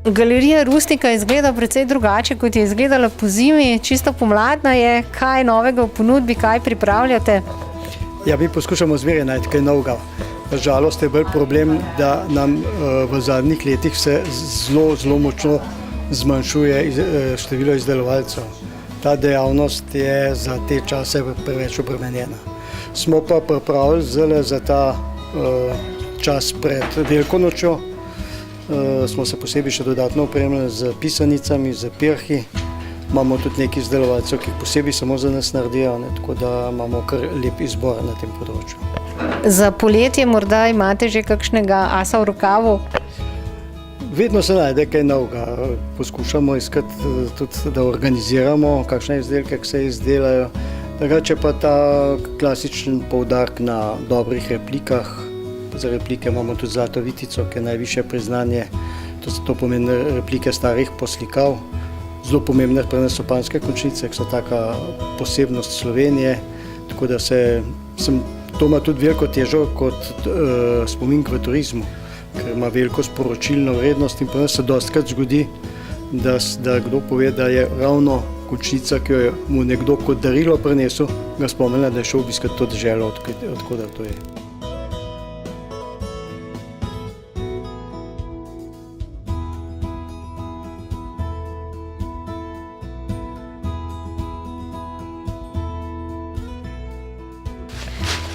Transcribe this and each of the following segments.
Galerija Rustika izgleda precej drugače, kot je izgledala po zimi. Čisto pomladna je. Kaj novega v ponudbi, kaj pripravljate? Ja, mi poskušamo zmeraj najti kaj novega. Žalost je bolj problem, da nam v zadnjih letih se zelo močno zmanjšuje število izdelovalcev. Ta dejavnost je za te čase preveč obremenjena. Smo pa pripravili zdaj za ta čas pred Veliko nočjo. Smo se posebej še dodatno opremili z pisanicami, z pirhi. Imamo tudi nekaj izdelovalcev, ki posebej samo za nas naredijo, tako da imamo kar lep izbor na tem področju. Za poletje morda imate že kakšnega asa v rokavu? Vedno se najde kaj novega. Poskušamo iskati tudi, da organiziramo kakšne izdelke, ki se izdelajo. Drugače pa ta klasičen poudarek na dobrih replikah. Za replike imamo tudi zlato vitico, ki je najvišje priznanje. To pomeni replike starih poslikav. Zelo pomembne pri nas so panjske končnice, ki so taka posebnost Slovenije. Tako da to ima tudi veliko težo kot spomin v turizmu, ker ima veliko sporočilno vrednost in pa se dostikrat zgodi, da kdo pove, da je ravno končnica, ki jo je mu nekdo kot darilo prinesel, ga spomnila, da je šel obiskati to deželo, odkudar to je.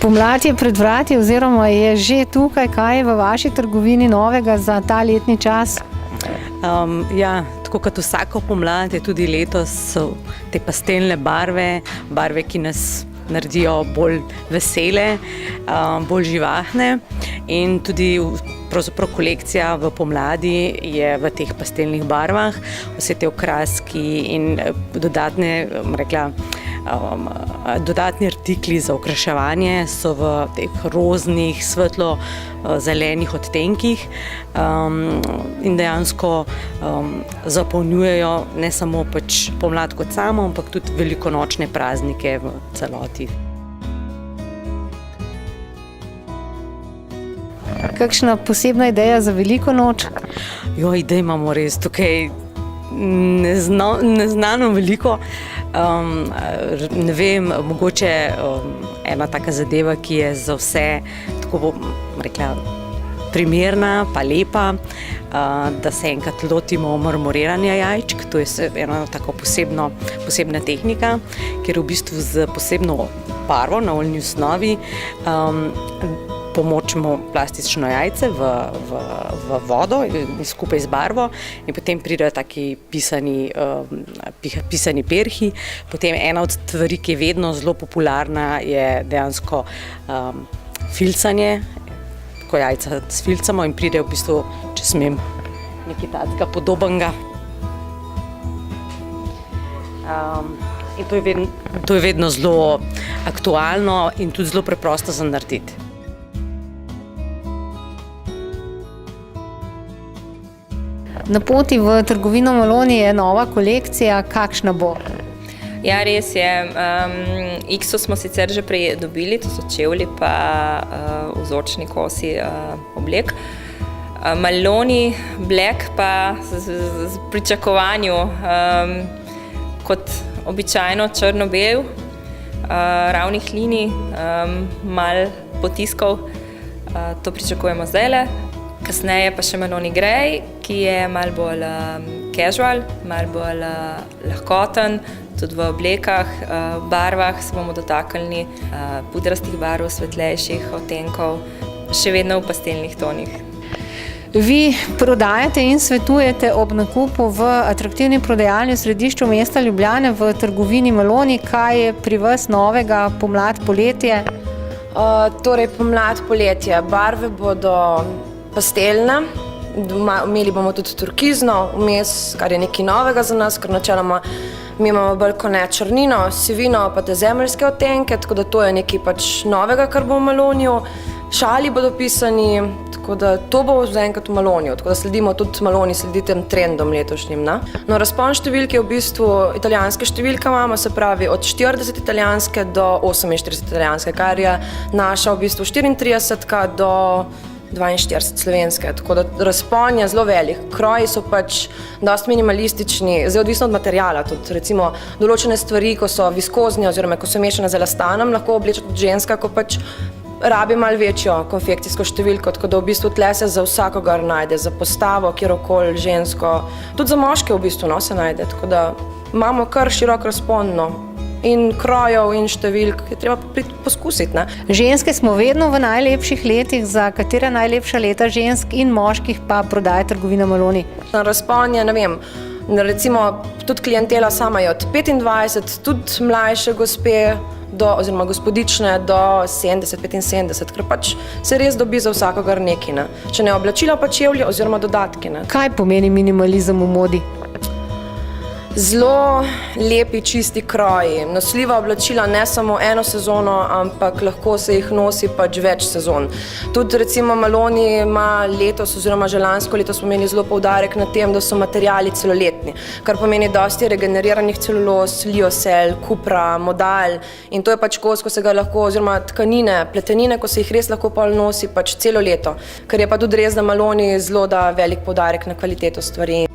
Pomlad je pred vrati oziroma je že tukaj. Kaj je v vaši trgovini novega za ta letni čas? Tako kot vsako pomlad je tudi letos te pastelne barve, ki nas naredijo bolj vesele, bolj živahne in tudi pravzaprav kolekcija v pomladi je v teh pastelnih barvah. Vse te okraski in dodatni artikli za okraševanje so v teh roznih, svetlo zelenih odtenkih in dejansko zapolnjujejo ne samo pomlad kot samo, ampak tudi velikonočne praznike v celoti. Kakšna posebna ideja za Veliko noč? Idej imamo res tukaj neznano veliko. Ne vem, mogoče ena taka zadeva, ki je za vse, tako bom rekla, primerna pa lepa, da se enkrat lotimo marmoriranja jajčk. To je ena tako posebna tehnika, kjer v bistvu z posebno barvo na oljni osnovi pomočimo plastično jajce v vodo skupaj z barvo in potem pridejo taki pisani perhi. Potem ena od stvari, ki je vedno zelo popularna, je dejansko filcanje, ko jajca sfilcamo in pridejo v bistvu, če smem, nekaj takega podobnega. In to je vedno zelo aktualno in tudi zelo preprosto za narediti. Na poti v trgovino Maloni je nova kolekcija. Kakšna bo? Ja, res je. Ikso smo sicer že prej dobili, to so čevlji pa vzorčni kosi oblek. Maloni Black pa z pričakovanju kot običajno črno-bel, ravnih linij, malo potiskov, to pričakujemo zdajle. Kasneje pa še Maloni Grey, ki je malo bolj casual, malo bolj lahkoten, tudi v oblekah, v barvah se bomo dotaknili pudrastih barv, svetlejših odtenkov, še vedno v pastelnih tonih. Vi prodajate in svetujete ob nakupu v atraktivni prodajalni v središču mesta Ljubljane v trgovini Maloni. Kaj je pri vas novega pomlad, poletje? Torej pomlad, poletje. Barve bodo pastelne, imeli bomo tudi turkizno vmes, kar je nekaj novega za nas, ker načeloma mi imamo bolj kot ne črnino, sivino pa te zemeljske odtenke, tako da to je nekaj novega, kar bo v Maloniju. Šali bodo pisani, tako da to bo zaenkrat v Maloniju, tako da sledimo tudi Maloni, sledi tem trendom letošnjim. No, razpon številke v bistvu italijanske številke imamo, se pravi od 40 italijanske do 48 italijanske, kar je naša v bistvu 34 do 42 slovenske, tako da razpon je zelo velik. Kroji so pač dosti minimalistični, zdaj odvisno od materiala, tudi recimo določene stvari, ko so viskozni oziroma ko so mešane z elastanom, lahko obleče tudi ženska, ko pač rabi malo večjo konfekcijsko številko, tako da v bistvu tle se za vsakogar najde, za postavo, kjerokoli žensko, tudi za moške v bistvu se najde, tako da imamo kar širok razpon, no. In krojev in številk je treba poskusiti, ne. Ženske smo vedno v najlepših letih, za katera najlepša leta žensk in moških pa prodaja trgovina Maloni? Na razpon je, ne vem, recimo tudi klientela sama je od 25, tudi mlajše gospe, oziroma gospodične do 70-75, ker pač se res dobi za vsakogar nekaj, ne. Če ne oblačila, pa čevlje oziroma dodatki, ne. Kaj pomeni minimalizem v modi? Zelo lepi, čisti kroji, nosljiva oblačila ne samo eno sezono, ampak lahko se jih nosi pač več sezon. Tudi recimo Maloni ima letos oziroma že lansko leto smo imeli zelo poudarek na tem, da so materiali celoletni, kar pomeni dosti regeneriranih celuloz, liosel, kupra, modal in to je pač kos, ko se ga lahko, oziroma tkanine, pletenine, ko se jih res lahko pol nosi pač celo leto, ker je pa tudi res, da Maloni zelo da velik poudarek na kvaliteto stvari.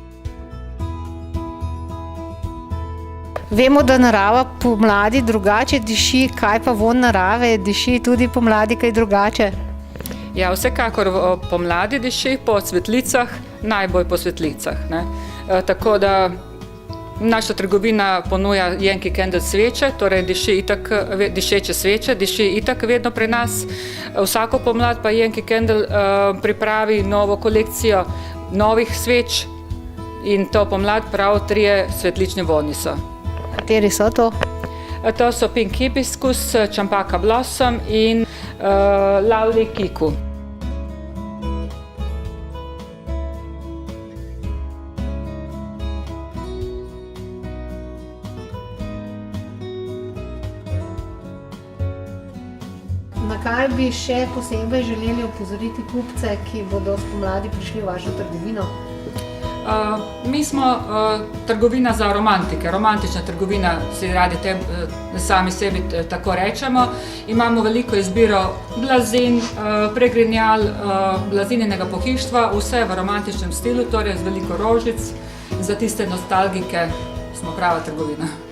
Vemo, da narava pomladi drugače diši, kaj pa vonj narave, diši tudi pomladi kaj drugače? Ja, vsekakor pomladi diši po cvetlicah, najbolj po svetlicah, ne. Tako da naša trgovina ponuja Yankee Candle sveče, torej dišeče sveče, diši itak vedno pri nas. Vsako pomlad pa Yankee Candle pripravi novo kolekcijo novih sveč in to pomlad prav 3 svetlični vonji so. Kateri so to? To so Pink Hibiscus, Champaka Blossom in Lovely Kiku. Na kaj bi še posebej želeli opozoriti kupce, ki bodo spomladi prišli v vašo trgovino? Mi smo trgovina za romantike, romantična trgovina, si radi sami sebi tako rečemo. Imamo veliko izbiro blazin, pregrinjal, blazinjenega pohištva, vse v romantičnem stilu, torej z veliko rožic. Za tiste nostalgike smo prava trgovina.